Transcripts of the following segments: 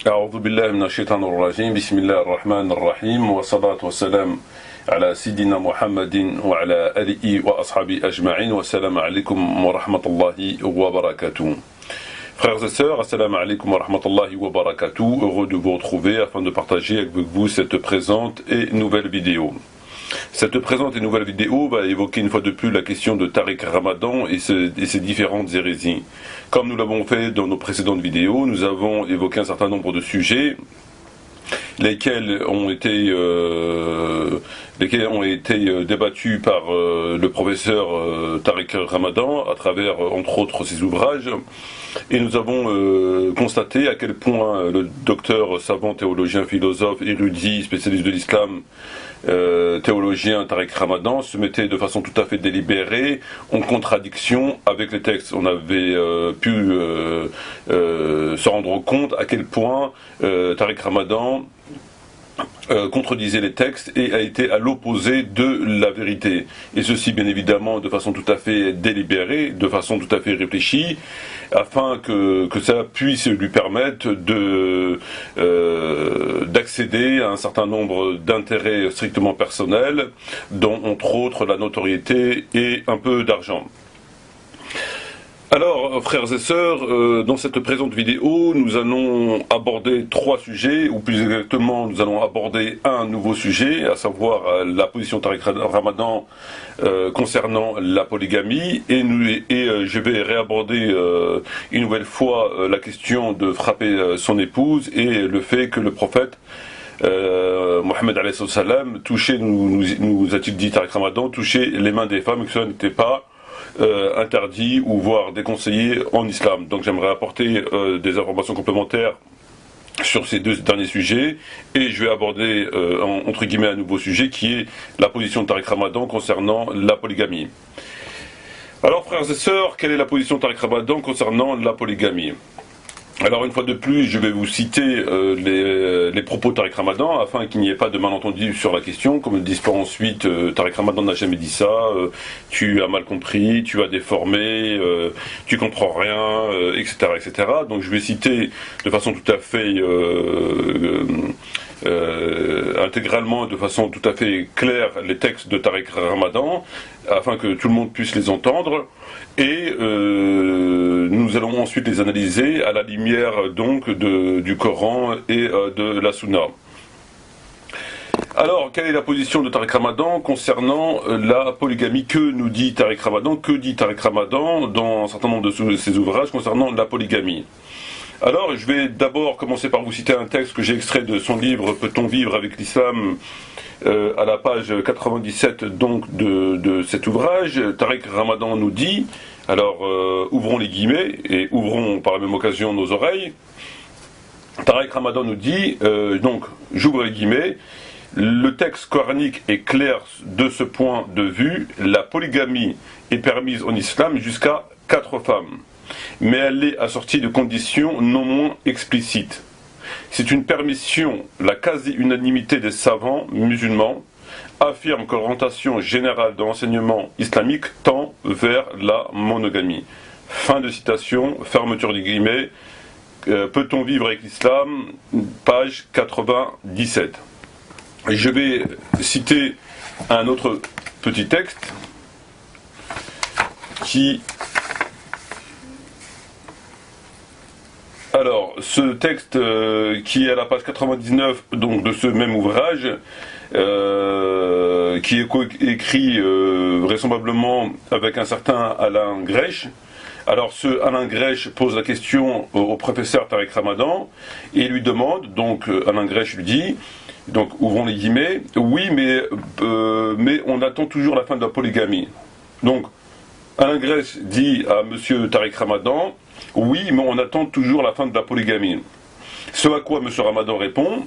أعوذ بالله من الشيطان الرجيم بسم الله الرحمن الرحيم والصلاة والسلام على سيدنا محمد وعلى آله وأصحابه أجمعين والسلام عليكم ورحمة الله وبركاته. Frères et sœurs, assalamu alaikum wa rahmatullahi wa barakatuh, heureux de vous retrouver afin de partager avec vous cette présente et nouvelle vidéo. Cette présente et nouvelle vidéo va évoquer une fois de plus la question de Tariq Ramadan et ses différentes hérésies. Comme nous l'avons fait dans nos précédentes vidéos, nous avons évoqué un certain nombre de sujets lesquels ont été débattus par le professeur Tariq Ramadan à travers entre autres ses ouvrages, et nous avons constaté à quel point le docteur savant, théologien, philosophe, érudit, spécialiste de l'islam, théologien Tariq Ramadan se mettait de façon tout à fait délibérée en contradiction avec les textes. On avait pu se rendre compte à quel point Tariq Ramadan contredisait les textes et a été à l'opposé de la vérité. Et ceci bien évidemment de façon tout à fait délibérée, de façon tout à fait réfléchie, afin que ça puisse lui permettre d'accéder à un certain nombre d'intérêts strictement personnels, dont entre autres la notoriété et un peu d'argent. Alors, frères et sœurs, dans cette présente vidéo, nous allons aborder trois sujets, ou plus exactement, nous allons aborder un nouveau sujet, à savoir la position Tariq Ramadan concernant la polygamie, et je vais réaborder une nouvelle fois la question de frapper son épouse et le fait que le prophète Mohammed alayhi salam touchait, nous a-t-il dit Tariq Ramadan, touchait les mains des femmes et que cela n'était pas interdit ou voire déconseillé en islam. Donc j'aimerais apporter des informations complémentaires sur ces deux derniers sujets, et je vais aborder entre guillemets un nouveau sujet qui est la position de Tariq Ramadan concernant la polygamie. Alors frères et sœurs, quelle est la position de Tariq Ramadan concernant la polygamie? Alors une fois de plus, je vais vous citer les propos de Tariq Ramadan afin qu'il n'y ait pas de malentendu sur la question, comme ne disent pas ensuite Tariq Ramadan n'a jamais dit ça, tu as mal compris, tu as déformé, tu comprends rien, etc., etc. Donc je vais citer de façon tout à fait intégralement, de façon tout à fait claire, les textes de Tariq Ramadan afin que tout le monde puisse les entendre, et nous allons ensuite les analyser à la lumière donc du Coran et de la Sunna. Alors, quelle est la position de Tariq Ramadan concernant la polygamie? Que nous dit Tariq Ramadan? Que dit Tariq Ramadan dans un certain nombre de ses ouvrages concernant la polygamie? Alors, je vais d'abord commencer par vous citer un texte que j'ai extrait de son livre « Peut-on vivre avec l'islam ?» à la page 97 donc de cet ouvrage. Tariq Ramadan nous dit, alors ouvrons les guillemets et ouvrons par la même occasion nos oreilles. Tariq Ramadan nous dit, donc j'ouvre les guillemets, le texte coranique est clair de ce point de vue, la polygamie est permise en islam jusqu'à 4 femmes, mais elle est assortie de conditions non moins explicites. C'est une permission. La quasi-unanimité des savants musulmans affirme que l'orientation générale de l'enseignement islamique tend vers la monogamie. Fin de citation, fermeture des guillemets. Peut-on vivre avec l'islam? Page 97. Et je vais citer un autre petit texte qui... Alors, ce texte qui est à la page 99 donc, de ce même ouvrage, qui est écrit vraisemblablement avec un certain Alain Grèche. Alors, ce Alain Grèche pose la question au professeur Tariq Ramadan et lui demande, donc Alain Grèche lui dit, donc ouvrons les guillemets, oui, mais on attend toujours la fin de la polygamie. Donc, Alain Grèche dit à monsieur Tariq Ramadan, oui, mais on attend toujours la fin de la polygamie. Ce à quoi M. Ramadan répond,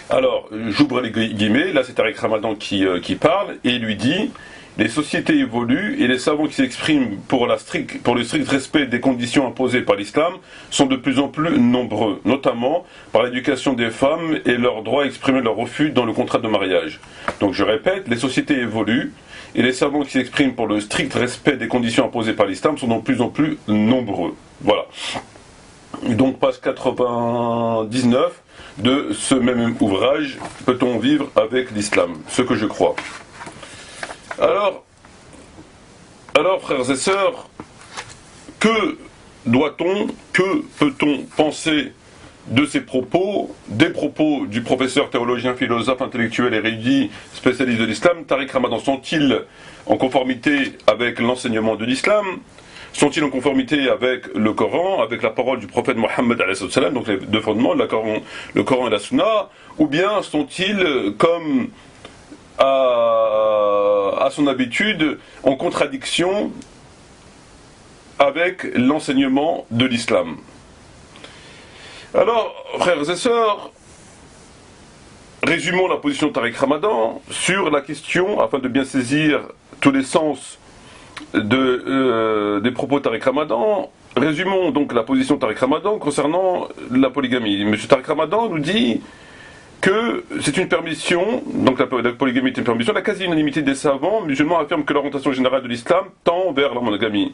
alors j'ouvre les guillemets, là c'est Tariq Ramadan qui parle, et il lui dit, les sociétés évoluent et les savants qui s'expriment pour le strict respect des conditions imposées par l'islam sont de plus en plus nombreux, notamment par l'éducation des femmes et leur droit à exprimer leur refus dans le contrat de mariage. Donc je répète, les sociétés évoluent et les savants qui s'expriment pour le strict respect des conditions imposées par l'islam sont de plus en plus nombreux. Voilà. donc page 99 de ce même ouvrage, Peut-on vivre avec l'islam? Ce que je crois. Alors, frères et sœurs, que doit-on, que peut-on penser de ces propos, des propos du professeur théologien, philosophe, intellectuel, érudit, spécialiste de l'islam, Tariq Ramadan? Sont-ils en conformité avec l'enseignement de l'islam? Sont-ils en conformité avec le Coran, avec la parole du prophète Mohammed, donc les deux fondements, le Coran et la Sunna? Ou bien sont-ils, comme à son habitude, en contradiction avec l'enseignement de l'islam? Alors, frères et sœurs, résumons la position de Tariq Ramadan sur la question, afin de bien saisir tous les sens des propos de Tariq Ramadan. Résumons donc la position de Tariq Ramadan concernant la polygamie. M. Tariq Ramadan nous dit que c'est une permission, donc la polygamie est une permission. La quasi-unanimité des savants musulmans affirme que l'orientation générale de l'islam tend vers la monogamie.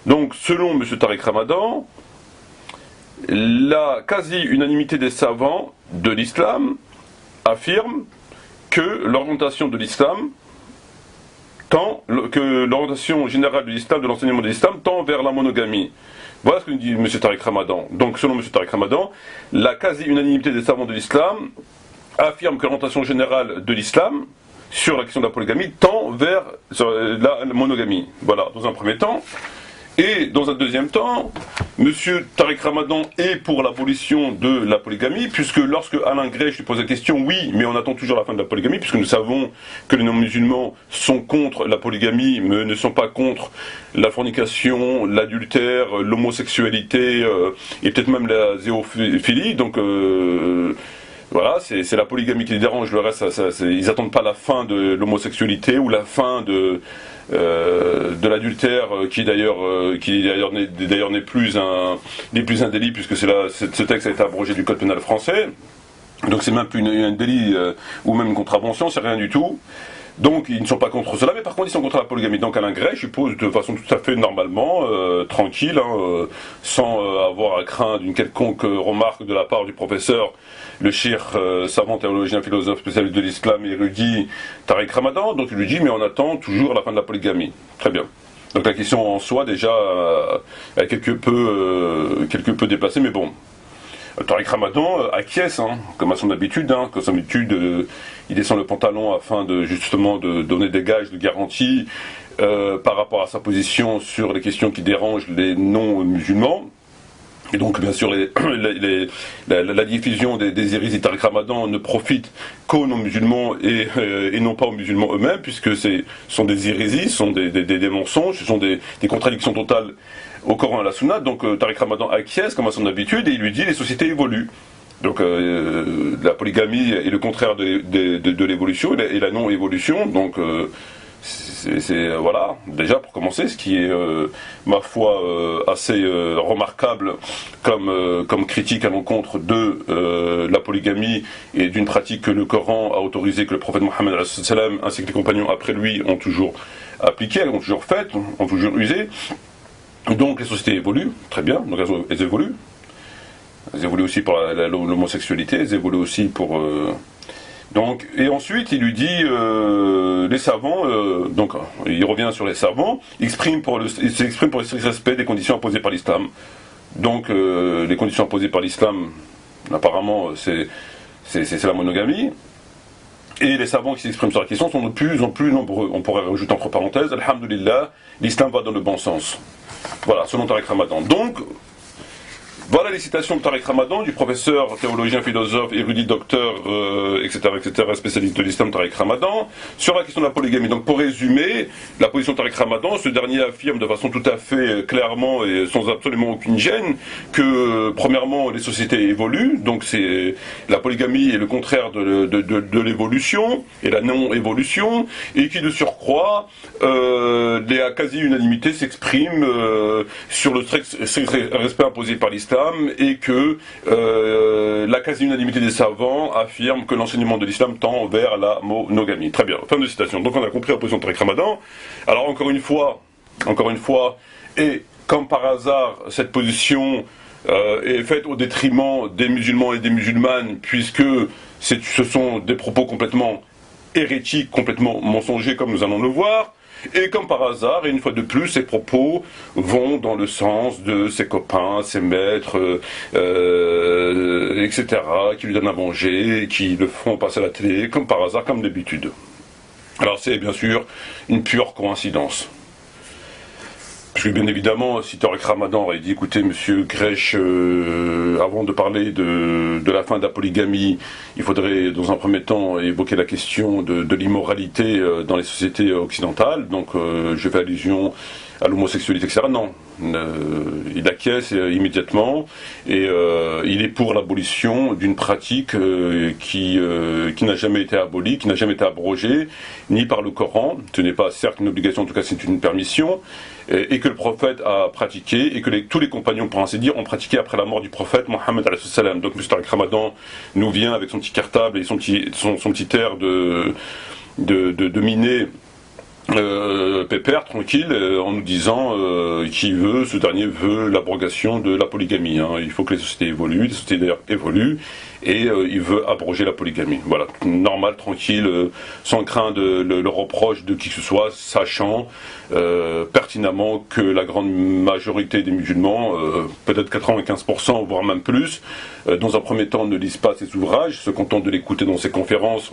Donc, selon M. Tariq Ramadan, la quasi-unanimité des savants de l'islam affirme que l'orientation de l'islam que l'orientation générale de l'islam, de l'enseignement de l'islam, tend vers la monogamie. Voilà ce que nous dit M. Tariq Ramadan. Donc, selon M. Tariq Ramadan, la quasi-unanimité des savants de l'islam affirme que l'orientation générale de l'islam sur la question de la polygamie tend vers la monogamie. Voilà, dans un premier temps. Et dans un deuxième temps, M. Tariq Ramadan est pour l'abolition de la polygamie, puisque lorsque Alain Grèche lui pose la question, oui, mais on attend toujours la fin de la polygamie, puisque nous savons que les non-musulmans sont contre la polygamie, mais ne sont pas contre la fornication, l'adultère, l'homosexualité, et peut-être même la zéophilie, donc voilà, c'est la polygamie qui les dérange, le reste, ils n'attendent pas la fin de l'homosexualité ou la fin de l'adultère, qui d'ailleurs n'est plus un délit, puisque ce texte a été abrogé du code pénal français. Donc c'est même plus un délit ou même une contravention, c'est rien du tout. Donc ils ne sont pas contre cela, mais par contre ils sont contre la polygamie. Donc Alain Grèche, je suppose, de façon tout à fait normalement, tranquille, sans avoir à craindre une quelconque remarque de la part du professeur, le cheikh savant, théologien, philosophe, spécialiste de l'islam et érudit Tariq Ramadan. Donc il lui dit, mais on attend toujours la fin de la polygamie. Très bien. Donc la question en soi déjà est quelque peu déplacée, mais bon. Tariq Ramadan acquiesce, comme à son habitude, il descend le pantalon afin de donner des gages de garantie par rapport à sa position sur les questions qui dérangent les non-musulmans. Et donc, bien sûr, la diffusion des hérésies Tariq Ramadan ne profite qu'aux non-musulmans et non pas aux musulmans eux-mêmes, puisque ce sont des hérésies, ce sont des mensonges, ce sont des contradictions totales au Coran et à la Sunna. Donc Tariq Ramadan acquiesce comme à son habitude et il lui dit les sociétés évoluent. Donc la polygamie est le contraire de l'évolution et la non-évolution. Donc voilà, déjà pour commencer, ce qui est ma foi assez remarquable comme critique à l'encontre de la polygamie et d'une pratique que le Coran a autorisée, que le prophète Mohammed ainsi que les compagnons après lui ont toujours appliquée, ont toujours faite, ont toujours usé. Donc les sociétés évoluent, très bien, donc elles évoluent. Elles évoluent aussi pour l'homosexualité, elles évoluent aussi pour... Donc, et ensuite il lui dit, les savants, donc il revient sur les savants, il s'exprime pour le strict respect des conditions imposées par l'islam. Donc les conditions imposées par l'islam, apparemment c'est la monogamie. Et les savants qui s'expriment sur la question sont de plus en plus nombreux. On pourrait rajouter entre parenthèses, alhamdulillah, l'islam va dans le bon sens. Voilà, selon Tariq Ramadan. Donc, voilà les citations de Tariq Ramadan, du professeur, théologien, philosophe, érudit, docteur, etc., spécialiste de l'islam, Tariq Ramadan, sur la question de la polygamie. Donc pour résumer, la position de Tariq Ramadan, ce dernier affirme de façon tout à fait clairement et sans absolument aucune gêne que, premièrement, les sociétés évoluent, donc la polygamie est le contraire de l'évolution et la non-évolution, et qui de surcroît, la quasi-unanimité s'exprime sur le strict respect imposé par l'islam, et que la quasi-unanimité des savants affirme que l'enseignement de l'islam tend vers la monogamie. Très bien, fin de citation. Donc on a compris la position de Tariq Ramadan. Alors encore une fois, et comme par hasard, cette position est faite au détriment des musulmans et des musulmanes, puisque ce sont des propos complètement hérétiques, complètement mensongers, comme nous allons le voir. Et comme par hasard, et une fois de plus, ces propos vont dans le sens de ses copains, ses maîtres, etc., qui lui donnent à manger, qui le font passer à la télé, comme par hasard, comme d'habitude. Alors c'est bien sûr une pure coïncidence. Parce que bien évidemment, si Tariq Ramadan aurait dit, écoutez, monsieur Grech, avant de parler de la fin de la polygamie, il faudrait dans un premier temps évoquer la question de l'immoralité dans les sociétés occidentales, donc je fais allusion à l'homosexualité, etc. Non, il acquiesce immédiatement et il est pour l'abolition d'une pratique qui n'a jamais été abolie, qui n'a jamais été abrogée, ni par le Coran. Ce n'est pas certes une obligation, en tout cas c'est une permission, et que le prophète a pratiqué, et que tous les compagnons, pour ainsi dire, ont pratiqué après la mort du prophète Mohammed alayhi salam. Donc M. Tariq Ramadan nous vient avec son petit cartable et son petit air de miné pépère, tranquille, en nous disant ce dernier veut l'abrogation de la polygamie. Hein. Il faut que les sociétés évoluent, les sociétés d'ailleurs évoluent, et il veut abroger la polygamie. Voilà, normal, tranquille, sans craindre le reproche de qui que ce soit, sachant pertinemment que la grande majorité des musulmans, peut-être 95%, voire même plus, dans un premier temps ne lisent pas ses ouvrages, se contentent de l'écouter dans ses conférences,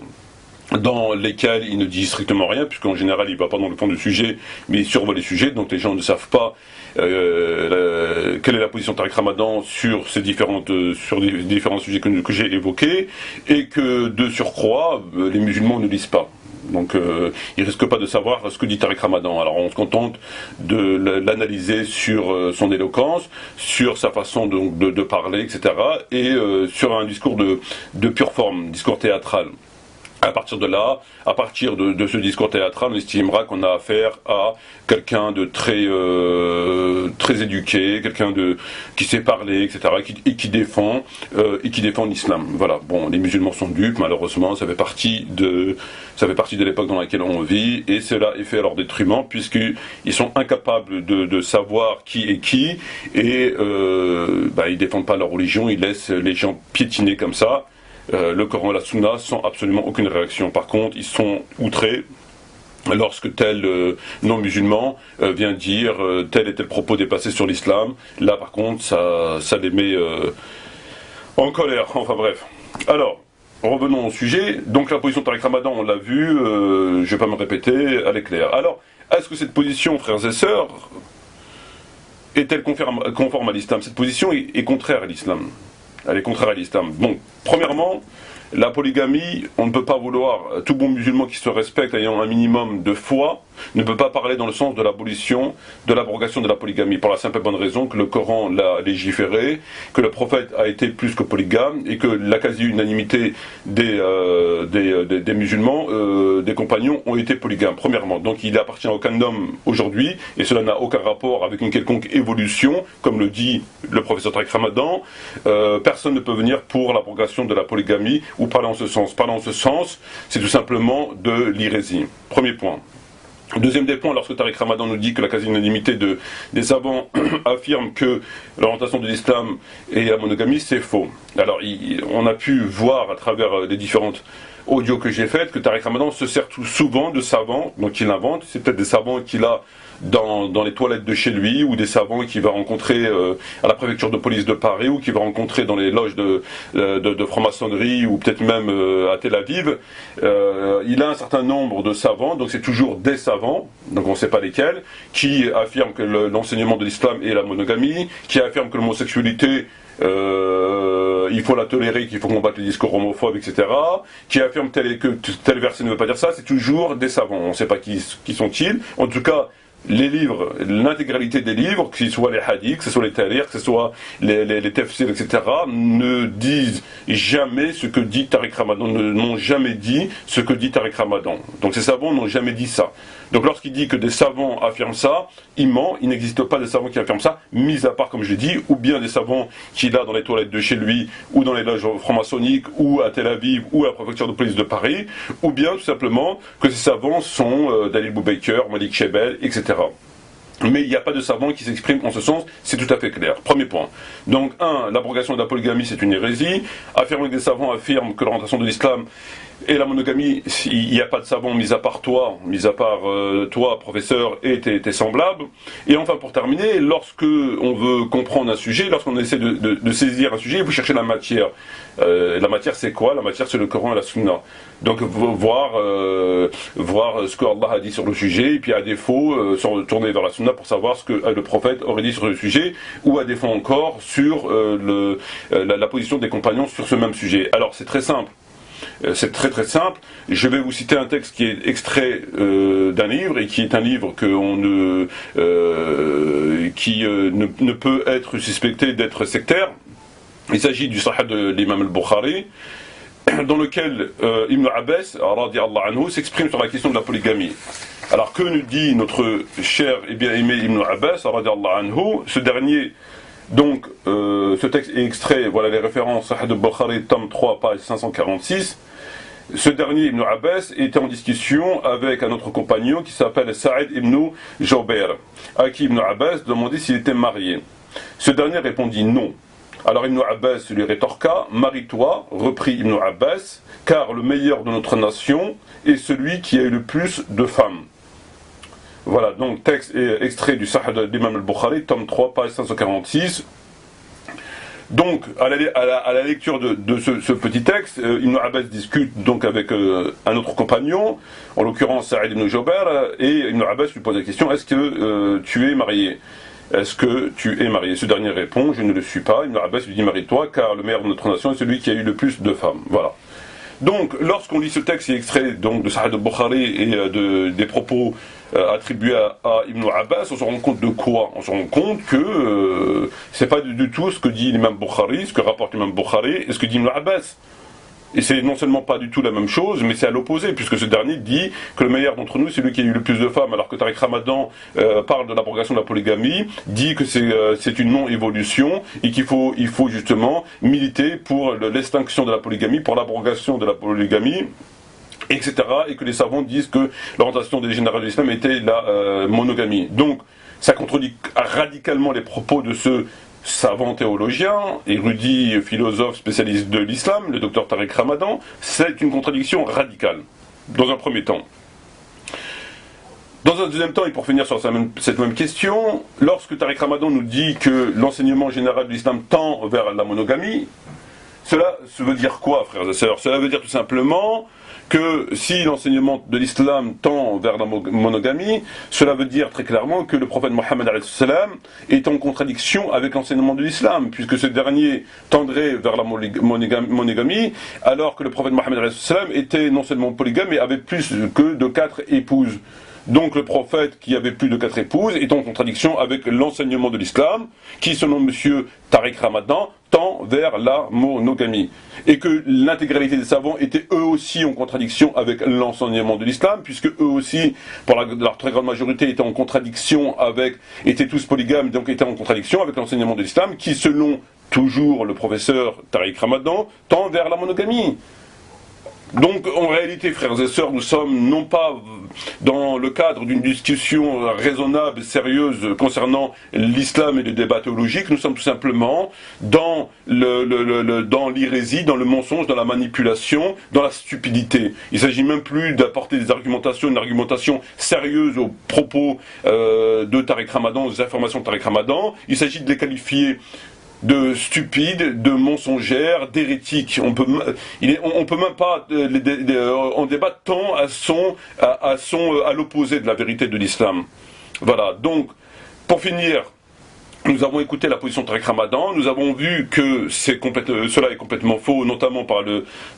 dans lesquels il ne dit strictement rien, puisqu'en général il ne va pas dans le fond du sujet, mais il survole les sujets, donc les gens ne savent pas quelle est la position de Tariq Ramadan sur les différents sujets que j'ai évoqués, et que de surcroît, les musulmans ne lisent pas. Donc ils ne risquent pas de savoir ce que dit Tariq Ramadan. Alors on se contente de l'analyser sur son éloquence, sur sa façon de parler, etc., et sur un discours de pure forme, discours théâtral. À partir de là, à partir de ce discours théâtral, on estimera qu'on a affaire à quelqu'un de très éduqué, quelqu'un qui sait parler, etc., et qui défend l'islam. Voilà. Bon, les musulmans sont dupes, malheureusement, ça fait partie de l'époque dans laquelle on vit, et cela est fait à leur détriment, puisqu'ils sont incapables de savoir qui est qui, et ils défendent pas leur religion, ils laissent les gens piétiner comme ça. Le Coran et la Sunna sans absolument aucune réaction. Par contre, ils sont outrés lorsque tel non-musulman vient dire tel et tel propos déplacé sur l'islam. Là, par contre, ça les met en colère. Enfin bref. Alors, revenons au sujet. Donc la position de Tariq Ramadan, on l'a vu, je ne vais pas me répéter, elle est claire. Alors, est-ce que cette position, frères et sœurs, est-elle conforme à l'islam? Cette position est contraire à l'islam. Elle est contraire à l'islam. Bon, premièrement, la polygamie, on ne peut pas vouloir, tout bon musulman qui se respecte, ayant un minimum de foi, ne peut pas parler dans le sens de l'abolition, de l'abrogation de la polygamie, pour la simple et bonne raison que le Coran l'a légiféré, que le prophète a été plus que polygame, et que la quasi-unanimité des musulmans, des compagnons, ont été polygames, premièrement. Donc il n'appartient à aucun homme aujourd'hui, et cela n'a aucun rapport avec une quelconque évolution, comme le dit le professeur Tariq Ramadan. Personne ne peut venir pour l'abrogation de la polygamie, ou parler en ce sens. Parler en ce sens, c'est tout simplement de l'hérésie. Premier point. Deuxième des points, lorsque Tariq Ramadan nous dit que la quasi-unanimité des savants affirme que l'orientation de l'islam est la monogamie, c'est faux. Alors, on a pu voir à travers les différentes audios que j'ai faites que Tariq Ramadan se sert tout souvent de savants, donc il invente, c'est peut-être des savants qu'il a dans les toilettes de chez lui, ou des savants qu'il va rencontrer à la préfecture de police de Paris, ou qu'il va rencontrer dans les loges de franc-maçonnerie, ou peut-être même à Tel Aviv. Il a un certain nombre de savants, donc c'est toujours des savants, donc on ne sait pas lesquels, qui affirment que l'enseignement de l'islam est la monogamie, qui affirment que l'homosexualité il faut la tolérer, qu'il faut combattre les discours homophobes, etc., qui affirment que tel verset ne veut pas dire ça. C'est toujours des savants, on ne sait pas qui sont-ils. En tout cas, les livres, l'intégralité des livres, que ce soit les hadiths, que ce soit les tariqs, que ce soit les tafsirs, etc., ne disent jamais ce que dit Tariq Ramadan, n'ont jamais dit ce que dit Tariq Ramadan. Donc ces savants n'ont jamais dit ça. Donc lorsqu'il dit que des savants affirment ça, il ment, il n'existe pas de savants qui affirment ça, mis à part, comme je l'ai dit, ou bien des savants qu'il a dans les toilettes de chez lui, ou dans les loges franc-maçonniques, ou à Tel Aviv, ou à la préfecture de police de Paris, ou bien tout simplement que ces savants sont Dalil Boubaker, Malik Shebel, etc. mais il n'y a pas de savant qui s'exprime en ce sens, c'est tout à fait clair. Premier point. Donc, l'abrogation de la polygamie, c'est une hérésie. Affirmer que des savants affirment que l'orientation de l'islam et la monogamie, il n'y a pas de savant, mis à part toi, professeur, et tes semblables. Et enfin, pour terminer, lorsque on veut comprendre un sujet, lorsqu'on essaie de saisir un sujet, il faut chercher la matière. La matière, c'est quoi? La matière, c'est le Coran et la Sunna. Donc, voir ce que Allah a dit sur le sujet, et puis à défaut, se retourner vers la Sunna pour savoir ce que le prophète aurait dit sur le sujet, ou à défaut encore sur la position des compagnons sur ce même sujet. Alors, c'est très simple. C'est très très simple. Je vais vous citer un texte qui est extrait d'un livre et qui est un livre qui ne peut être suspecté d'être sectaire. Il s'agit du Sahih de l'imam al-Bukhari, dans lequel Ibn Abbas radiallahu anhu s'exprime sur la question de la polygamie. Alors que nous dit notre cher et bien-aimé Ibn Abbas radiallahu anhu? Ce dernier, donc, ce texte est extrait, voilà les références, Sahih de Bukhari, tome 3, page 546. Ce dernier, Ibn Abbas, était en discussion avec un autre compagnon qui s'appelle Sa'id ibn Jawbair, à qui Ibn Abbas demandait s'il était marié. Ce dernier répondit non. Alors Ibn Abbas lui rétorqua: marie-toi, reprit Ibn Abbas, car le meilleur de notre nation est celui qui a eu le plus de femmes. Voilà, donc texte extrait du Sahih de l'imam al-Bukhari, tome 3, page 546. Donc, à la lecture de ce petit texte, Ibn Abbas discute donc avec un autre compagnon, en l'occurrence Sa'id ibn Jawbair, et Ibn Abbas lui pose la question: est-ce que tu es marié? Est-ce que tu es marié? Ce dernier répond: je ne le suis pas. Ibn Abbas lui dit: marie-toi, car le meilleur de notre nation est celui qui a eu le plus de femmes. Voilà. Donc, lorsqu'on lit ce texte, il est extrait donc de Sahih al-Bukhari et des propos attribués à Ibn Abbas, on se rend compte de quoi? On se rend compte que c'est pas du tout ce que dit l'imam Bukhari, ce que rapporte l'imam Bukhari, et ce que dit Ibn Abbas. Et c'est non seulement pas du tout la même chose, mais c'est à l'opposé, puisque ce dernier dit que le meilleur d'entre nous, c'est celui qui a eu le plus de femmes, alors que Tariq Ramadan parle de l'abrogation de la polygamie, dit que c'est une non-évolution, et qu'il faut justement militer pour l'extinction de la polygamie, pour l'abrogation de la polygamie, etc. Et que les savants disent que l'orientation des généraux de l'islam était la monogamie. Donc, ça contredit radicalement les propos de ce savant théologien, érudit, philosophe, spécialiste de l'islam, le docteur Tariq Ramadan. C'est une contradiction radicale, dans un premier temps. Dans un deuxième temps, et pour finir sur cette même question, lorsque Tariq Ramadan nous dit que l'enseignement général de l'islam tend vers la monogamie, cela veut dire quoi, frères et sœurs? Cela veut dire tout simplement que si l'enseignement de l'islam tend vers la monogamie, cela veut dire très clairement que le prophète Mohammed est en contradiction avec l'enseignement de l'islam, puisque ce dernier tendrait vers la monogamie, alors que le prophète Mohammed était non seulement polygame, mais avait plus que de 4 épouses. Donc le prophète qui avait plus de 4 épouses est en contradiction avec l'enseignement de l'islam, qui selon monsieur Tariq Ramadan tend vers la monogamie. Et que l'intégralité des savants étaient eux aussi en contradiction avec l'enseignement de l'islam, puisque eux aussi, pour leur très grande majorité, étaient tous polygames, donc étaient en contradiction avec l'enseignement de l'islam, qui selon toujours le professeur Tariq Ramadan tend vers la monogamie. Donc en réalité, frères et sœurs, nous sommes non pas dans le cadre d'une discussion raisonnable, sérieuse concernant l'islam et le débat théologique, nous sommes tout simplement dans l'hérésie, dans le mensonge, dans la manipulation, dans la stupidité. Il ne s'agit même plus d'apporter une argumentation sérieuse aux propos de Tariq Ramadan, aux informations de Tariq Ramadan. Il s'agit de les qualifier de stupides, de mensongères, d'hérétiques. On peut même pas en débattre tant à l'opposé de la vérité de l'islam. Voilà. Donc, pour finir, nous avons écouté la position de Tariq Ramadan, nous avons vu que cela est complètement faux, notamment par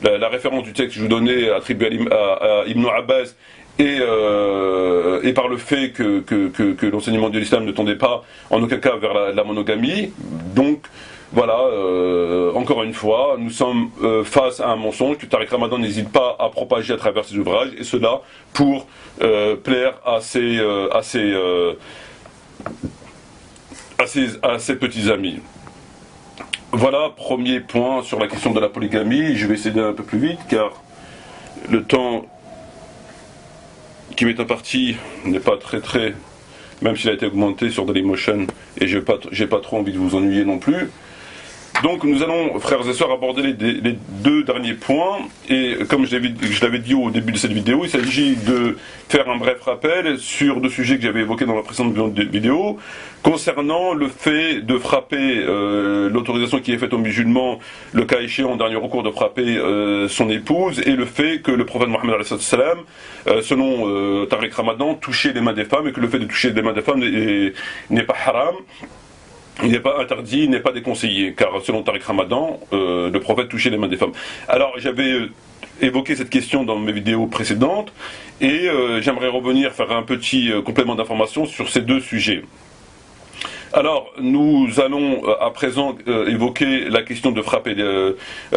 la référence du texte que je vous donnais attribué à Ibn Abbas, et par le fait que l'enseignement de l'islam ne tendait pas en aucun cas vers la monogamie. Donc voilà, encore une fois, nous sommes face à un mensonge que Tariq Ramadan n'hésite pas à propager à travers ses ouvrages, et cela pour plaire à ses petits amis. Voilà, premier point sur la question de la polygamie. Je vais essayer d'aller un peu plus vite car le temps qui m'est imparti n'est pas très même s'il a été augmenté sur Dailymotion, et j'ai pas trop envie de vous ennuyer non plus. Donc nous allons, frères et sœurs, aborder les deux derniers points, et comme je l'avais dit au début de cette vidéo, il s'agit de faire un bref rappel sur deux sujets que j'avais évoqués dans la précédente vidéo, concernant le fait de frapper, l'autorisation qui est faite aux musulmans, le cas échéant en dernier recours de frapper son épouse, et le fait que le prophète Mohammed selon Tariq Ramadan, touchait les mains des femmes, et que le fait de toucher les mains des femmes n'est pas haram. Il n'est pas interdit, il n'est pas déconseillé, car selon Tariq Ramadan, le prophète touchait les mains des femmes. Alors j'avais évoqué cette question dans mes vidéos précédentes, et j'aimerais revenir faire un petit complément d'information sur ces deux sujets. Alors, nous allons à présent évoquer la question de frapper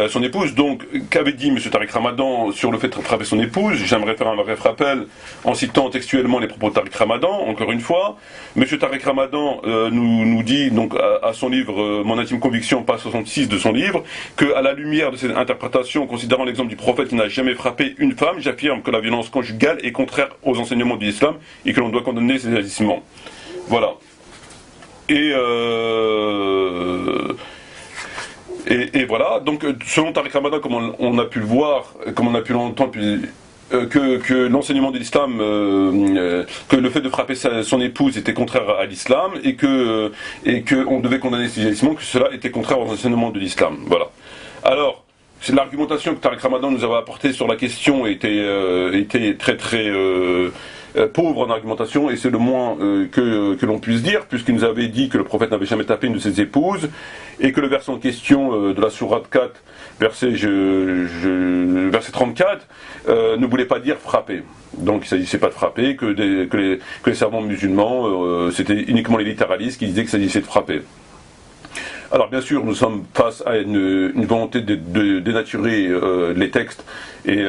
son épouse. Donc, qu'avait dit M. Tariq Ramadan sur le fait de frapper son épouse? J'aimerais faire un bref rappel en citant textuellement les propos de Tariq Ramadan, encore une fois. M. Tariq Ramadan nous dit, donc, à son livre Mon intime conviction, page 66 de son livre, qu'à la lumière de cette interprétation, considérant l'exemple du prophète qui n'a jamais frappé une femme, j'affirme que la violence conjugale est contraire aux enseignements de l'islam et que l'on doit condamner ces agissements. Voilà. Et voilà, donc selon Tariq Ramadan, comme on a pu le voir, comme on a pu l'entendre, que l'enseignement de l'islam, que le fait de frapper son épouse était contraire à l'islam, et que on devait condamner ces agissements, que cela était contraire aux enseignements de l'islam. Voilà. Alors, c'est l'argumentation que Tariq Ramadan nous avait apportée sur la question était très pauvre en argumentation, et c'est le moins que l'on puisse dire, puisqu'il nous avait dit que le prophète n'avait jamais tapé une de ses épouses, et que le verset en question de la sourate 4, verset 34, ne voulait pas dire frapper. Donc il ne s'agissait pas de frapper, que les savants musulmans, c'était uniquement les littéralistes qui disaient qu'il s'agissait de frapper. Alors bien sûr, nous sommes face à une volonté de dénaturer les textes et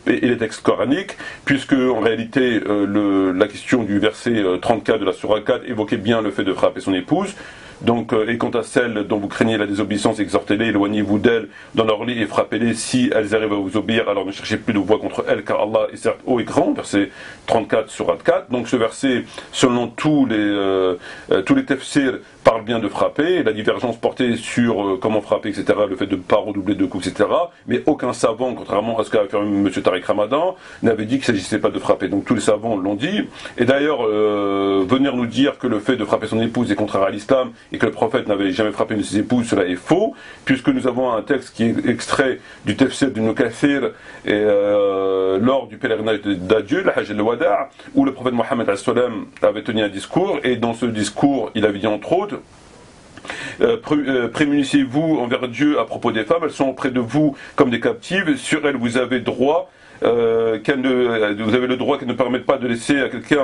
les textes coraniques, puisque en réalité la question du verset 34 de la Sourate 4 évoquait bien le fait de frapper son épouse. Donc, et quant à celles dont vous craignez la désobéissance, exhortez-les, éloignez-vous d'elles dans leur lit et frappez-les. Si elles arrivent à vous obéir, alors ne cherchez plus de voix contre elles, car Allah est certes haut et grand. Verset 34 sur 4. Donc ce verset, selon tous les tafsirs, parle bien de frapper, et la divergence portée sur comment frapper, etc., le fait de ne pas redoubler de coups, etc. Mais aucun savant, contrairement à ce qu'a affirmé M. Tariq Ramadan, n'avait dit qu'il ne s'agissait pas de frapper. Donc tous les savants l'ont dit. Et d'ailleurs, venir nous dire que le fait de frapper son épouse est contraire à l'islam, et que le prophète n'avait jamais frappé une de ses épouses, cela est faux, puisque nous avons un texte qui est extrait du tafsir du Nukathir lors du pèlerinage d'adieu, le Hajj al-Wada', où le prophète Mohammed avait tenu un discours, et dans ce discours, il avait dit entre autres: prémunissez-vous envers Dieu à propos des femmes, elles sont auprès de vous comme des captives, sur elles vous avez droit. Vous avez le droit qu'elles ne permettent pas de laisser à quelqu'un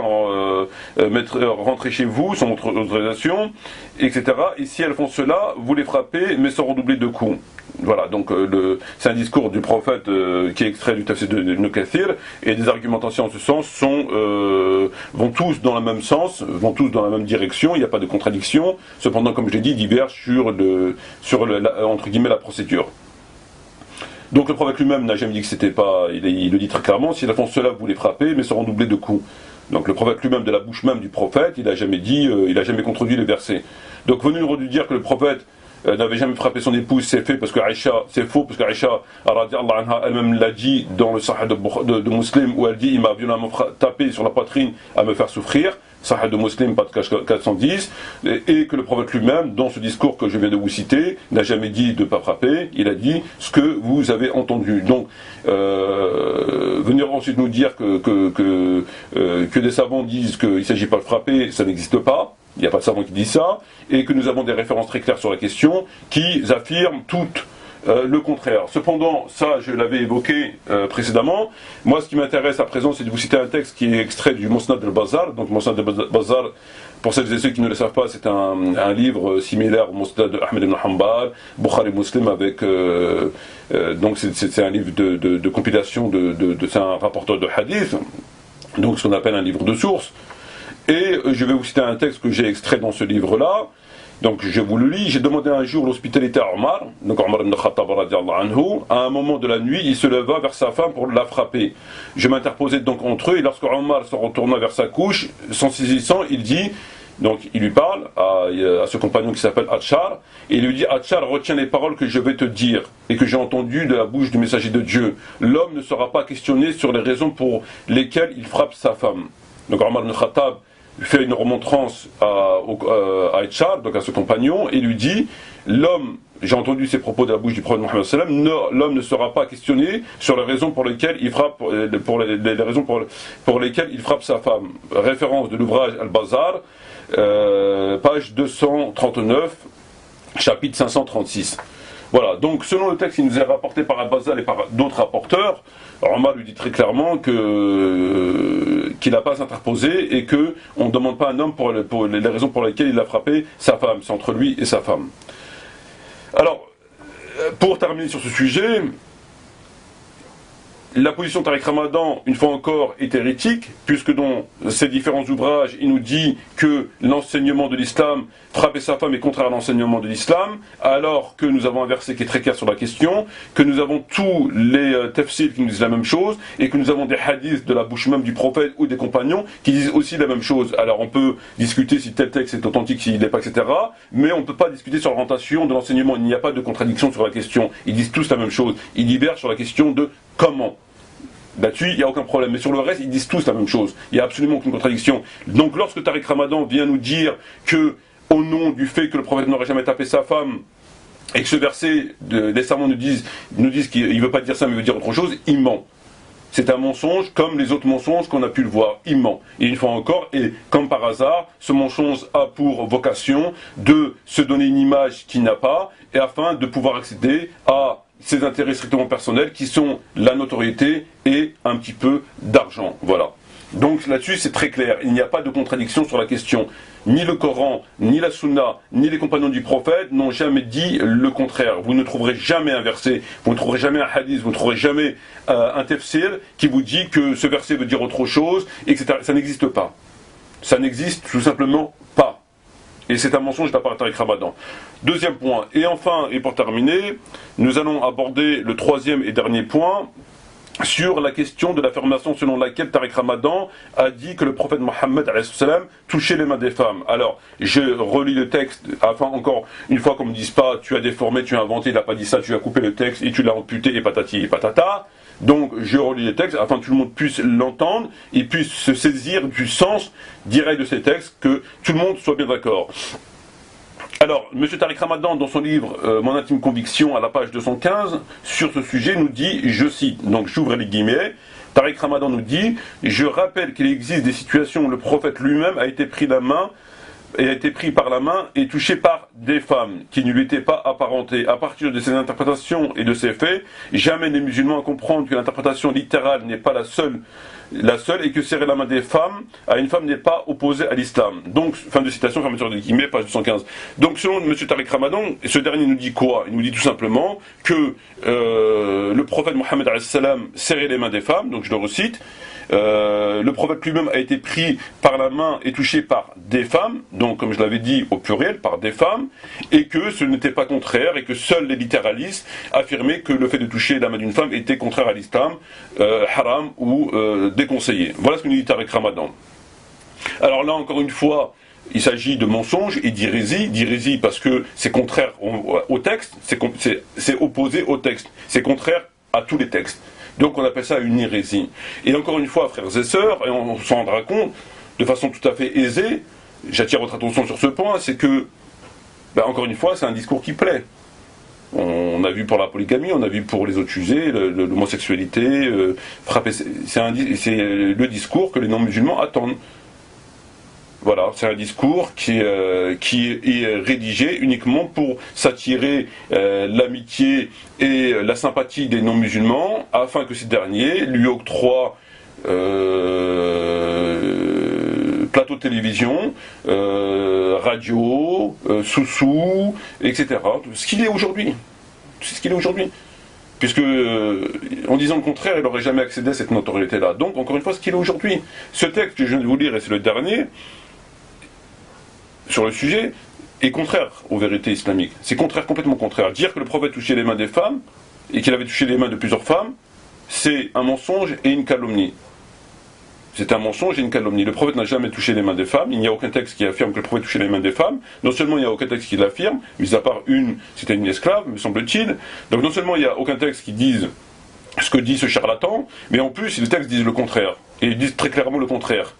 rentrer chez vous sans votre autorisation, etc. Et si elles font cela, vous les frappez, mais sans redoubler de coups. Voilà, donc c'est un discours du prophète qui est extrait du tafsir de Nukathir, et des argumentations en ce sens vont tous dans le même sens, vont tous dans la même direction, il n'y a pas de contradiction, cependant, comme je l'ai dit, divergent sur entre guillemets la procédure. Donc le prophète lui-même n'a jamais dit que c'était pas, il le dit très clairement: si elles font cela, vous les frappez, mais sans redoubler de coups. Donc le prophète lui-même, de la bouche même du prophète, il n'a jamais dit, il n'a jamais contredit les versets. Donc venir nous dire que le prophète n'avait jamais frappé son épouse, c'est fait parce que Aïcha, c'est faux, parce que Aïcha elle-même l'a dit dans le Sahih de Muslim, où elle dit: il m'a violemment tapé sur la poitrine à me faire souffrir. Sahih de Muslim, page 410, et que le prophète lui-même, dans ce discours que je viens de vous citer, n'a jamais dit de ne pas frapper, il a dit ce que vous avez entendu. Donc, venir ensuite nous dire que des savants disent qu'il ne s'agit pas de frapper, ça n'existe pas. Il n'y a pas de savants qui disent ça, et que nous avons des références très claires sur la question qui affirment toutes le contraire. Cependant, ça je l'avais évoqué précédemment. Moi, ce qui m'intéresse à présent, c'est de vous citer un texte qui est extrait du Musnad al-Bazar. Donc Musnad al-Bazar, pour celles et ceux qui ne le savent pas, c'est un livre similaire au Musnad de Ahmed ibn Hanbal, Bukhari Muslim, avec donc c'est un livre de compilation c'est un rapporteur de hadith, donc ce qu'on appelle un livre de source. Et je vais vous citer un texte que j'ai extrait dans ce livre-là, Donc je vous le lis, j'ai demandé un jour l'hospitalité à Omar, donc Omar ibn Khattab radiallahu anhu, à un moment de la nuit, il se leva vers sa femme pour la frapper. Je m'interposais donc entre eux, et lorsque Omar se retourna vers sa couche, s'en saisissant, il dit, donc il lui parle à ce compagnon qui s'appelle Atchar, et il lui dit, Atchar, retiens les paroles que je vais te dire, et que j'ai entendues de la bouche du messager de Dieu. L'homme ne sera pas questionné sur les raisons pour lesquelles il frappe sa femme. Donc Omar ibn Khattab fait une remontrance à Atchar, donc à ce compagnon, et lui dit, l'homme, j'ai entendu ces propos de la bouche du prophète Mohammed sallam, l'homme ne sera pas questionné sur les raisons pour lesquelles il frappe, les raisons pour lesquelles il frappe sa femme. Référence de l'ouvrage Al-Bazar, page 239, chapitre 536. Voilà, donc selon le texte qui nous est rapporté par Al-Bazar et par d'autres rapporteurs, Omar lui dit très clairement qu'il n'a pas à s'interposer et qu'on ne demande pas à un homme pour les raisons pour lesquelles il a frappé sa femme, c'est entre lui et sa femme. Alors, pour terminer sur ce sujet, la position de Tariq Ramadan, une fois encore, est hérétique, puisque dans ces différents ouvrages, il nous dit que l'enseignement de l'islam, frapper sa femme, est contraire à l'enseignement de l'islam, alors que nous avons un verset qui est très clair sur la question, que nous avons tous les tafsirs qui nous disent la même chose, et que nous avons des hadiths de la bouche même du prophète ou des compagnons qui disent aussi la même chose. Alors on peut discuter si tel texte est authentique, s'il n'est pas, etc., mais on ne peut pas discuter sur l'orientation de l'enseignement. Il n'y a pas de contradiction sur la question. Ils disent tous la même chose. Ils divergent sur la question de comment. Là-dessus, il n'y a aucun problème. Mais sur le reste, ils disent tous la même chose. Il n'y a absolument aucune contradiction. Donc lorsque Tariq Ramadan vient nous dire que, au nom du fait que le prophète n'aurait jamais tapé sa femme, et que ce verset, les savants nous disent qu'il ne veut pas dire ça, mais il veut dire autre chose, il ment. C'est un mensonge comme les autres mensonges qu'on a pu le voir. Il ment. Et une fois encore, et comme par hasard, ce mensonge a pour vocation de se donner une image qu'il n'a pas, et afin de pouvoir accéder à ses intérêts strictement personnels qui sont la notoriété et un petit peu d'argent. Voilà. Donc là-dessus c'est très clair, il n'y a pas de contradiction sur la question. Ni le Coran, ni la Sunna, ni les compagnons du prophète n'ont jamais dit le contraire. Vous ne trouverez jamais un verset, vous ne trouverez jamais un hadith, vous ne trouverez jamais un tafsir qui vous dit que ce verset veut dire autre chose, etc. Ça n'existe pas. Ça n'existe tout simplement pas. Et c'est un mensonge de la part de Tariq Ramadan. Deuxième point, et enfin, et pour terminer, nous allons aborder le troisième et dernier point sur la question de l'affirmation selon laquelle Tariq Ramadan a dit que le prophète Mohammed touchait les mains des femmes. Alors, je relis le texte afin encore une fois qu'on ne me dise pas tu as déformé, tu as inventé, il n'a pas dit ça, tu as coupé le texte et tu l'as amputé et patati et patata. Donc je relis les textes afin que tout le monde puisse l'entendre et puisse se saisir du sens direct de ces textes, que tout le monde soit bien d'accord. Alors, M. Tariq Ramadan, dans son livre Mon intime conviction, à la page 215, sur ce sujet, nous dit, je cite, donc j'ouvre les guillemets, Tariq Ramadan nous dit, je rappelle qu'il existe des situations où le prophète lui-même a été pris par la main et touché par des femmes qui ne lui étaient pas apparentées. À partir de ces interprétations et de ces faits, j'amène les musulmans à comprendre que l'interprétation littérale n'est pas la seule et que serrer la main des femmes à une femme n'est pas opposé à l'islam. Donc, fin de citation, fermeture de guillemets, page 215. Donc, selon M. Tariq Ramadan, ce dernier nous dit quoi? Il nous dit tout simplement que le prophète Mohammed serrait les mains des femmes, donc je le recite. Le prophète lui-même a été pris par la main et touché par des femmes, donc comme je l'avais dit au pluriel, par des femmes, et que ce n'était pas contraire, et que seuls les littéralistes affirmaient que le fait de toucher la main d'une femme était contraire à l'islam, haram ou déconseillé. Voilà ce que nous dit Tariq Ramadan. Alors là, encore une fois, il s'agit de mensonge et d'hérésie parce que c'est contraire au texte, c'est opposé au texte, c'est contraire à tous les textes. Donc on appelle ça une hérésie. Et encore une fois, frères et sœurs, et on s'en rendra compte de façon tout à fait aisée, j'attire votre attention sur ce point, c'est que, encore une fois, c'est un discours qui plaît. On a vu pour la polygamie, on a vu pour les autres sujets, l'homosexualité, frapper, c'est le discours que les non-musulmans attendent. Voilà, c'est un discours qui est rédigé uniquement pour s'attirer l'amitié et la sympathie des non-musulmans, afin que ces derniers lui octroient plateau de télévision, radio, sous-sous, etc. Ce qu'il est aujourd'hui. C'est ce qu'il est aujourd'hui. Puisque, en disant le contraire, il n'aurait jamais accédé à cette notoriété-là. Donc, encore une fois, ce qu'il est aujourd'hui. Ce texte que je viens de vous lire, et c'est le dernier, sur le sujet, est contraire aux vérités islamiques. C'est contraire, complètement contraire. Dire que le prophète touchait les mains des femmes, et qu'il avait touché les mains de plusieurs femmes, c'est un mensonge et une calomnie. C'est un mensonge et une calomnie. Le prophète n'a jamais touché les mains des femmes. Il n'y a aucun texte qui affirme que le prophète touchait les mains des femmes. Non seulement il n'y a aucun texte qui l'affirme, mis à part c'était une esclave, me semble-t-il. Donc non seulement il n'y a aucun texte qui dise ce que dit ce charlatan, mais en plus les textes disent le contraire. Et ils disent très clairement le contraire.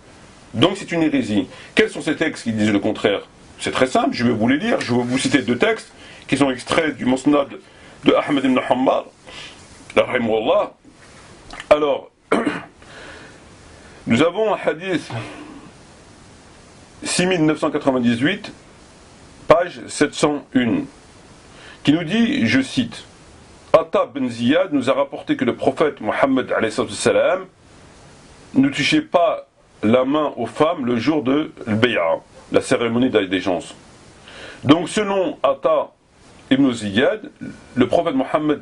Donc c'est une hérésie. Quels sont ces textes qui disent le contraire? C'est très simple, je vais vous les lire. Je vais vous citer deux textes qui sont extraits du Musnad de Ahmed ibn Hanbal. Alors, nous avons un hadith 6998, page 701, qui nous dit, je cite, Ata ben Ziyad nous a rapporté que le prophète Mohammed ne touchait pas la main aux femmes le jour de l'Bay'a, la cérémonie d'allégeance. Donc selon Ata ibn Ziyad, le prophète Mohammed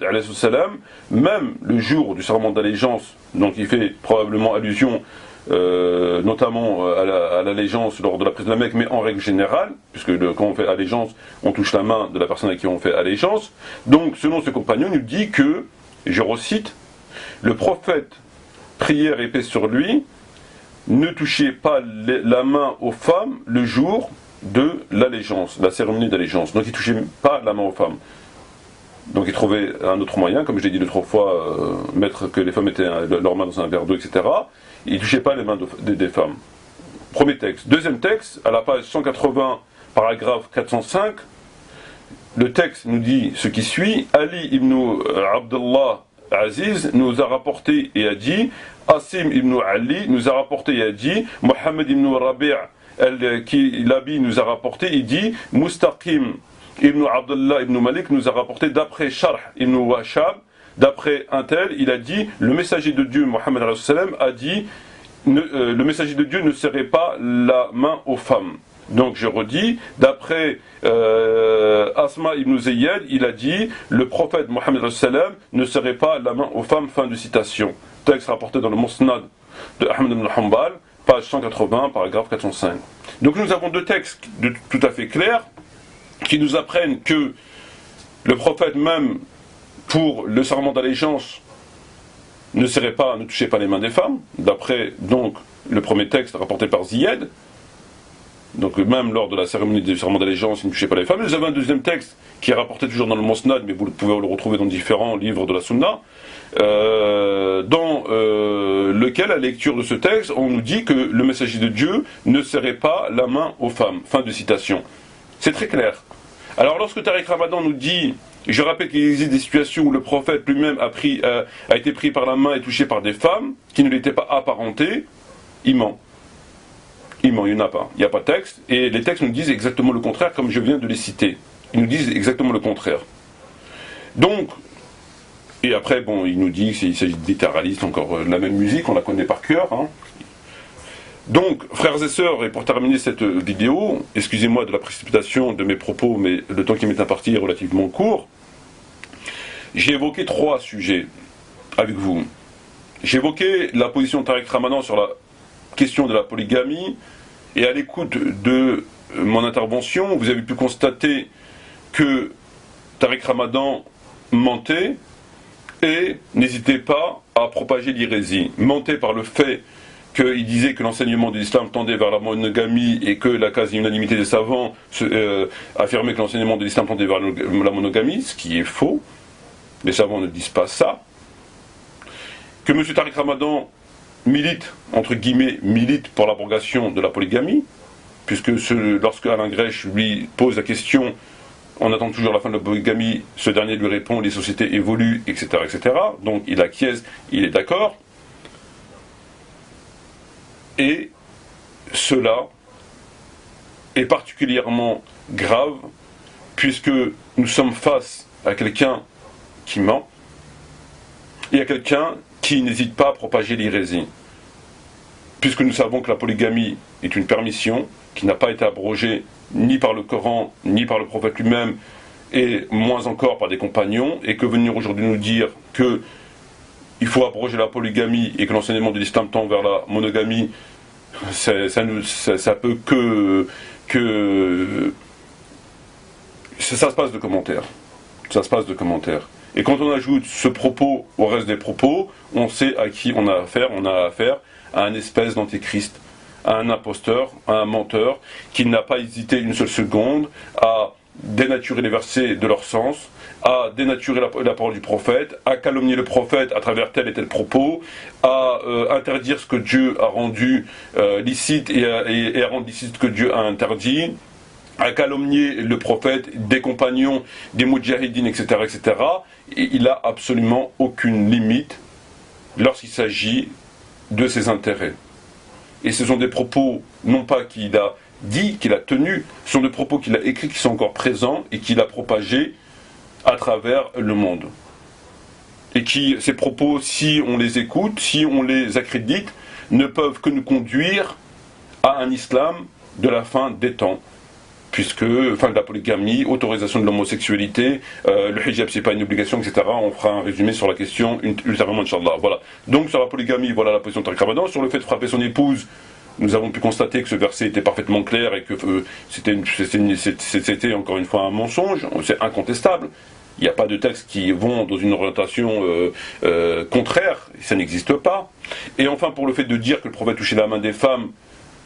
même le jour du serment d'allégeance, donc il fait probablement allusion notamment à l'allégeance lors de la prise de la Mecque, mais en règle générale, puisque quand on fait allégeance, on touche la main de la personne à qui on fait allégeance. Donc selon ce compagnon, il nous dit que, je recite, le prophète, prière et paix sur lui, ne touchait pas la main aux femmes le jour de l'allégeance, la cérémonie d'allégeance. Donc il ne touchait pas la main aux femmes. Donc il trouvait un autre moyen, comme je l'ai dit l'autre fois, mettre que les femmes mettaient leurs mains dans un verre d'eau, etc. Il ne touchait pas les mains des femmes. Premier texte. Deuxième texte, à la page 180, paragraphe 405, le texte nous dit ce qui suit. Ali ibn Abdullah Aziz nous a rapporté et a dit, Asim ibn Ali nous a rapporté et a dit, Mohammed ibn Rabi' al-Kilabi nous a rapporté, il dit, Mustaqim ibn Abdullah ibn Malik nous a rapporté, d'après Sharh ibn Washab, d'après un tel, il a dit, le messager de Dieu, Mohammed a dit, le messager de Dieu ne serrait pas la main aux femmes. Donc je redis, d'après Asma ibn Zayyad, il a dit, le prophète Mohammed ne serrait pas la main aux femmes, fin de citation. Texte rapporté dans le Musnad de Ahmed ibn Hanbal, page 180, paragraphe 405. Donc nous avons deux textes tout à fait clairs, qui nous apprennent que le prophète même, pour le serment d'allégeance, ne touchait pas les mains des femmes, d'après donc le premier texte rapporté par Ziyad. Donc même lors de la cérémonie du serment d'allégeance, il ne touchait pas les femmes. Nous avons un deuxième texte qui est rapporté toujours dans le Musnad, mais vous pouvez le retrouver dans différents livres de la Sunna, dans lequel, à la lecture de ce texte, on nous dit que le messager de Dieu ne serrait pas la main aux femmes. Fin de citation. C'est très clair. Alors lorsque Tariq Ramadan nous dit, je rappelle qu'il existe des situations où le prophète lui-même a été pris par la main et touché par des femmes qui ne l'étaient pas apparentées, il ment. Il ment, il n'y en a pas. Il n'y a pas de texte. Et les textes nous disent exactement le contraire, comme je viens de les citer. Ils nous disent exactement le contraire. Donc, et après, bon, il nous dit qu'il s'agit de littéralistes, encore la même musique, on la connaît par cœur. Hein. Donc, frères et sœurs, et pour terminer cette vidéo, excusez-moi de la précipitation de mes propos, mais le temps qui m'est imparti est relativement court. J'ai évoqué trois sujets avec vous. J'ai évoqué la position de Tariq Ramadan sur la question de la polygamie, et à l'écoute de mon intervention, vous avez pu constater que Tariq Ramadan mentait et n'hésitait pas à propager l'hérésie. Mentait par le fait qu'il disait que l'enseignement de l'islam tendait vers la monogamie et que la quasi-unanimité des savants affirmait que l'enseignement de l'islam tendait vers la monogamie, ce qui est faux. Les savants ne disent pas ça. Que M. Tariq Ramadan milite, entre guillemets, milite pour l'abrogation de la polygamie, puisque lorsque Alain Grèche lui pose la question, on attend toujours la fin de la polygamie, ce dernier lui répond, les sociétés évoluent, etc., etc. Donc il acquiesce, il est d'accord. Et cela est particulièrement grave, puisque nous sommes face à quelqu'un qui ment, et à quelqu'un qui n'hésite pas à propager l'hérésie. Puisque nous savons que la polygamie est une permission qui n'a pas été abrogée ni par le Coran, ni par le prophète lui-même, et moins encore par des compagnons, et que venir aujourd'hui nous dire que il faut abroger la polygamie et que l'enseignement de l'islam tend vers la monogamie, ça peut que ça se passe de commentaires. Ça se passe de commentaires. Et quand on ajoute ce propos au reste des propos, on sait à qui on a affaire. On a affaire à un espèce d'antéchrist, à un imposteur, à un menteur, qui n'a pas hésité une seule seconde à dénaturer les versets de leur sens, à dénaturer la parole du prophète, à calomnier le prophète à travers tel et tel propos, à interdire ce que Dieu a rendu licite et à rendre licite ce que Dieu a interdit, à calomnier le prophète, des compagnons, des moudjahidines, etc., etc. Et il n'a absolument aucune limite lorsqu'il s'agit de ses intérêts. Et ce sont des propos, non pas qu'il a dit, qu'il a tenus, ce sont des propos qu'il a écrits, qui sont encore présents et qu'il a propagés à travers le monde. Et qui, ces propos, si on les écoute, si on les accrédite, ne peuvent que nous conduire à un islam de la fin des temps. Puisque, fin de la polygamie, autorisation de l'homosexualité, le hijab c'est pas une obligation, etc. On fera un résumé sur la question ultérieurement, Inch'Allah. Voilà. Donc sur la polygamie, voilà la position de Tariq Ramadan. Sur le fait de frapper son épouse, nous avons pu constater que ce verset était parfaitement clair et que c'était encore une fois un mensonge. C'est incontestable. Il n'y a pas de textes qui vont dans une orientation contraire, ça n'existe pas. Et enfin, pour le fait de dire que le prophète touchait la main des femmes,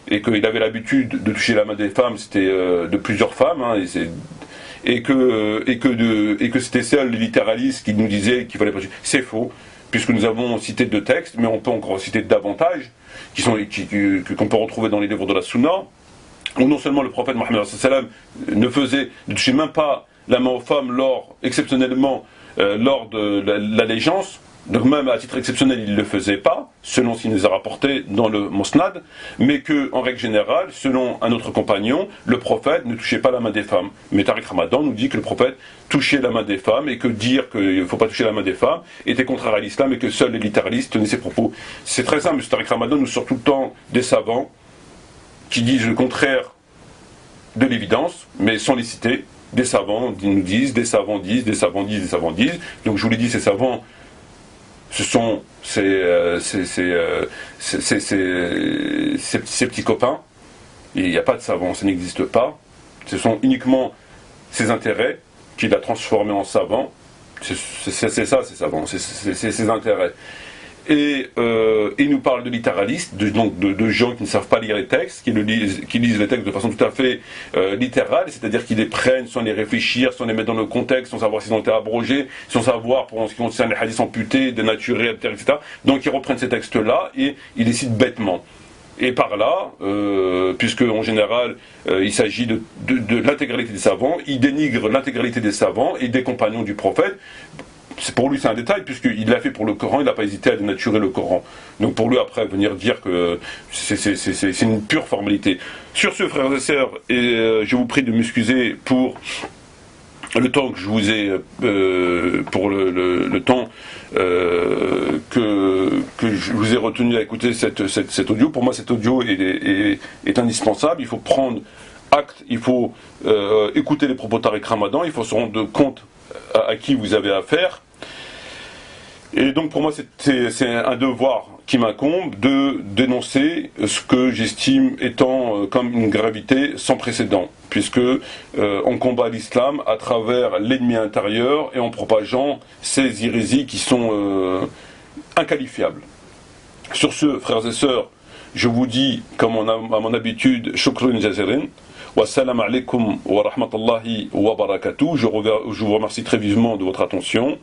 et qu'il avait l'habitude de toucher la main des femmes, c'était de plusieurs femmes, hein, et que c'était seuls les littéralistes qui nous disaient qu'il fallait pas. C'est faux, puisque nous avons cité deux textes, mais on peut encore citer davantage, qu'on peut retrouver dans les livres de la Sunna, où non seulement le prophète Mohammed ne touchait même pas la main aux femmes exceptionnellement lors de l'allégeance. Donc même à titre exceptionnel, il ne le faisait pas, selon ce qu'il nous a rapporté dans le Musnad, mais qu'en règle générale, selon un autre compagnon, le prophète ne touchait pas la main des femmes. Mais Tariq Ramadan nous dit que le prophète touchait la main des femmes, et que dire qu'il ne faut pas toucher la main des femmes était contraire à l'islam, et que seuls les littéralistes tenaient ces propos. C'est très simple, M. Tariq Ramadan nous sort tout le temps des savants qui disent le contraire de l'évidence, mais sans les citer. Des savants nous disent, des savants disent, des savants disent, des savants disent. Donc je vous l'ai dit, ces savants, ce sont ces petits copains. Il n'y a pas de savants, ça n'existe pas. Ce sont uniquement ses intérêts qu'il a transformés en savants. C'est ça, ces savants, c'est ses intérêts. Et il nous parle de littéralistes, de gens qui ne savent pas lire les textes, qui lisent les textes de façon tout à fait littérale, c'est-à-dire qu'ils les prennent sans les réfléchir, sans les mettre dans le contexte, sans savoir s'ils ont été abrogés, sans savoir pour ce qui concerne les hadiths amputés, dénaturés, etc. Donc ils reprennent ces textes-là et ils les citent bêtement. Et par là, puisque en général il s'agit de l'intégralité des savants, il dénigre l'intégralité des savants et des compagnons du prophète. Pour lui c'est un détail, puisqu'il l'a fait pour le Coran, il n'a pas hésité à dénaturer le Coran. Donc pour lui après venir dire que c'est une pure formalité. Sur ce, frères et sœurs, je vous prie de m'excuser pour le temps que je vous ai, pour le temps que je vous ai retenu à écouter cet audio. Pour moi cet audio est indispensable, il faut prendre acte, il faut écouter les propos de Tariq Ramadan, il faut se rendre compte à qui vous avez affaire. Et donc pour moi c'est un devoir qui m'incombe de dénoncer ce que j'estime étant comme une gravité sans précédent, puisque on combat l'islam à travers l'ennemi intérieur et en propageant ces hérésies qui sont inqualifiables. Sur ce, frères et sœurs, je vous dis, comme à mon habitude, shukran jazirin. Wassalamu alaikum wa rahmatullahi wa barakatuh. Je vous remercie très vivement de votre attention.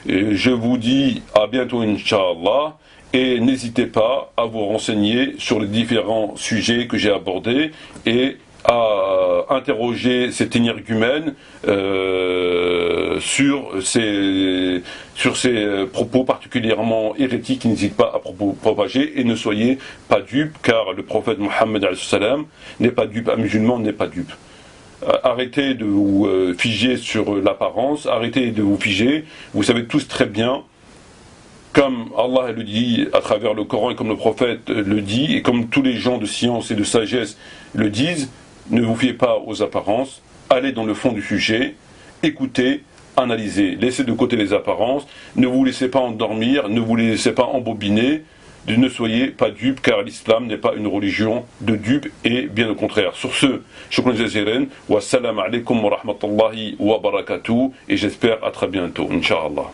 Et je vous dis à bientôt, Inch'Allah. Et n'hésitez pas à vous renseigner sur les différents sujets que j'ai abordés et à interroger cet énergumène sur ces propos particulièrement hérétiques. N'hésitez pas à propager et ne soyez pas dupes, car le prophète Mohammed n'est pas dupe, un musulman n'est pas dupe. Arrêtez de vous figer sur l'apparence, arrêtez de vous figer, vous savez tous très bien, comme Allah le dit à travers le Coran et comme le prophète le dit, et comme tous les gens de science et de sagesse le disent, ne vous fiez pas aux apparences, allez dans le fond du sujet, écoutez, analysez, laissez de côté les apparences, ne vous laissez pas endormir, ne vous laissez pas embobiner ne soyez pas dupes, car l'islam n'est pas une religion de dupes, et bien au contraire. Sur ce, shukran jazilan, wa salam alaikum wa rahmatullahi wa barakatuh, et j'espère à très bientôt, Inch'Allah.